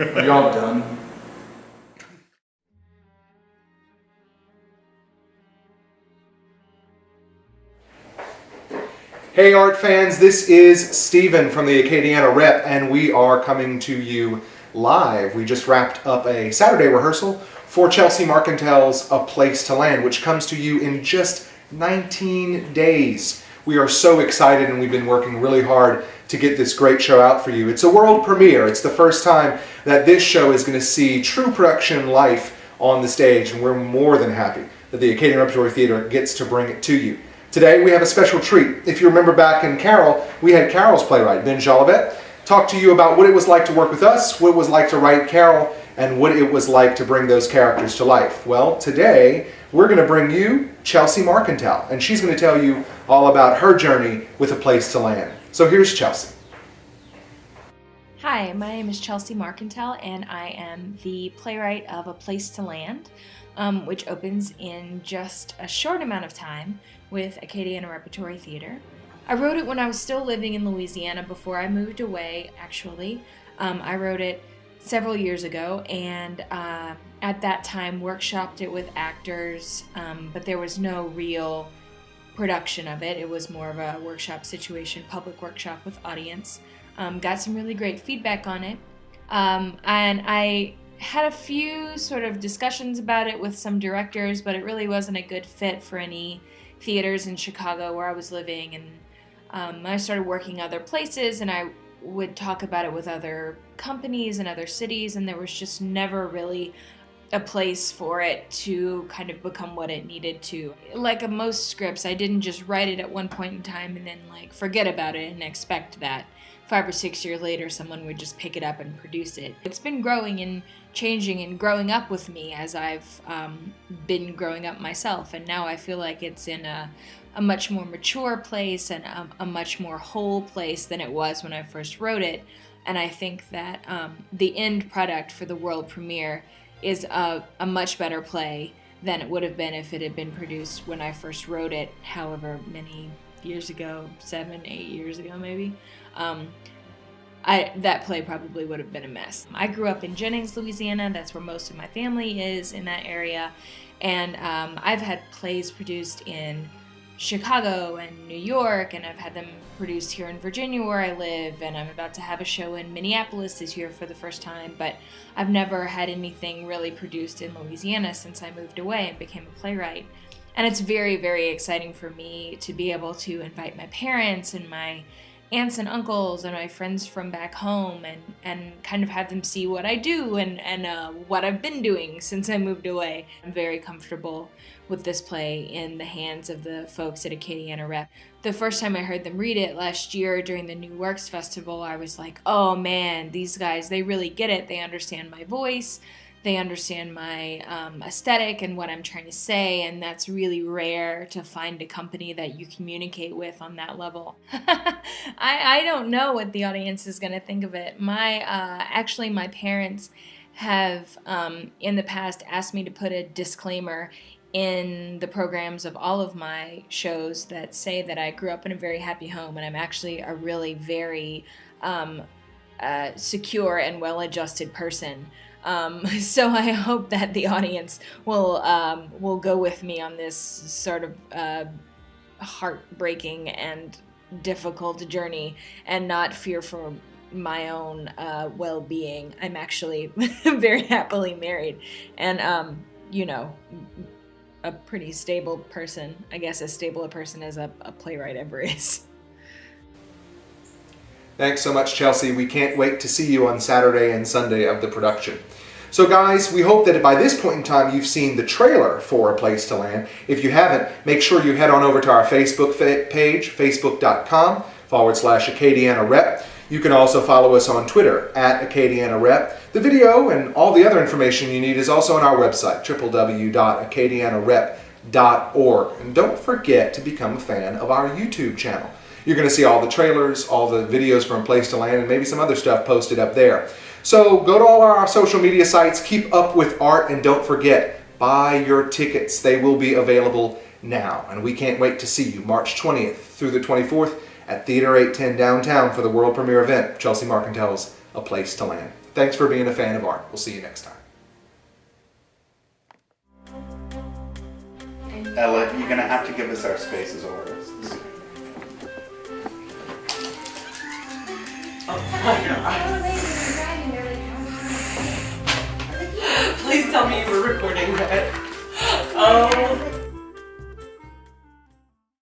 Are y'all done? Hey art fans, this is Steven from the Acadiana Rep, and we are coming to you live. We just wrapped up a Saturday rehearsal for Chelsea Marcantel's A Place to Land, which comes to you in just 19 days. We are so excited, and we've been working really hard to get this great show out for you. It's a world premiere. It's the first time that this show is going to see true production life on the stage, and we're more than happy that the Acadiana Repertory Theatre gets to bring it to you. Today we have a special treat. If you remember back in Carol, we had Carol's playwright, Ben Jolivet, talk to you about what it was like to work with us, what it was like to write Carol, and what it was like to bring those characters to life. Well, today we're going to bring you Chelsea Marcantel, and she's going to tell you all about her journey with A Place to Land. So here's Chelsea. Hi, my name is Chelsea Marcantel, and I am the playwright of A Place to Land, which opens in just a short amount of time with Acadiana Repertory Theatre. I wrote it when I was still living in Louisiana before I moved away, actually. I wrote it several years ago, and at that time workshopped it with actors, but there was no real production of it. It was more of a workshop situation, public workshop with audience. Got some really great feedback on it, and I had a few sort of discussions about it with some directors, but it really wasn't a good fit for any theaters in Chicago where I was living, and I started working other places, and I would talk about it with other companies in other cities, and there was just never really a place for it to kind of become what it needed to. Like most scripts, I didn't just write it at one point in time and then like forget about it and expect that 5 or 6 years later someone would just pick it up and produce it. It's been growing and changing and growing up with me as I've been growing up myself, and now I feel like it's in a much more mature place and a much more whole place than it was when I first wrote it. And I think that the end product for the world premiere is a much better play than it would have been if it had been produced when I first wrote it, however many years ago, 7, 8 years ago maybe. That play probably would have been a mess. I grew up in Jennings, Louisiana. That's where most of my family is, in that area. And I've had plays produced in Chicago and New York, and I've had them produced here in Virginia where I live, and I'm about to have a show in Minneapolis this year for the first time, but I've never had anything really produced in Louisiana since I moved away and became a playwright. And it's very, very exciting for me to be able to invite my parents and my aunts and uncles and my friends from back home and kind of have them see what I do and what I've been doing since I moved away. I'm very comfortable with this play in the hands of the folks at Acadiana Rep. The first time I heard them read it last year during the New Works Festival, I was like, oh man, these guys, they really get it. They understand my voice. They understand my aesthetic and what I'm trying to say, and that's really rare to find a company that you communicate with on that level. I don't know what the audience is going to think of it. Actually, my parents have in the past asked me to put a disclaimer in the programs of all of my shows that say that I grew up in a very happy home, and I'm actually a really very secure and well-adjusted person. So I hope that the audience will go with me on this sort of heartbreaking and difficult journey and not fear for my own well-being. I'm actually very happily married and, a pretty stable person. I guess as stable a person as a playwright ever is. Thanks so much, Chelsea. We can't wait to see you on Saturday and Sunday of the production. So guys, we hope that by this point in time you've seen the trailer for A Place to Land. If you haven't, make sure you head on over to our Facebook page, facebook.com/Acadiana Rep. You can also follow us on Twitter @Acadiana Rep. The video and all the other information you need is also on our website, www.acadianarep.org. And don't forget to become a fan of our YouTube channel. You're going to see all the trailers, all the videos from Place to Land, and maybe some other stuff posted up there. So go to all our social media sites, keep up with art, and don't forget, buy your tickets. They will be available now. And we can't wait to see you March 20th through the 24th at Theater 810 downtown for the world premiere event, Chelsea Marcantel's A Place to Land. Thanks for being a fan of art. We'll see you next time. Ella, you're gonna have to give us our spaces over. Please tell me you were recording that. Oh.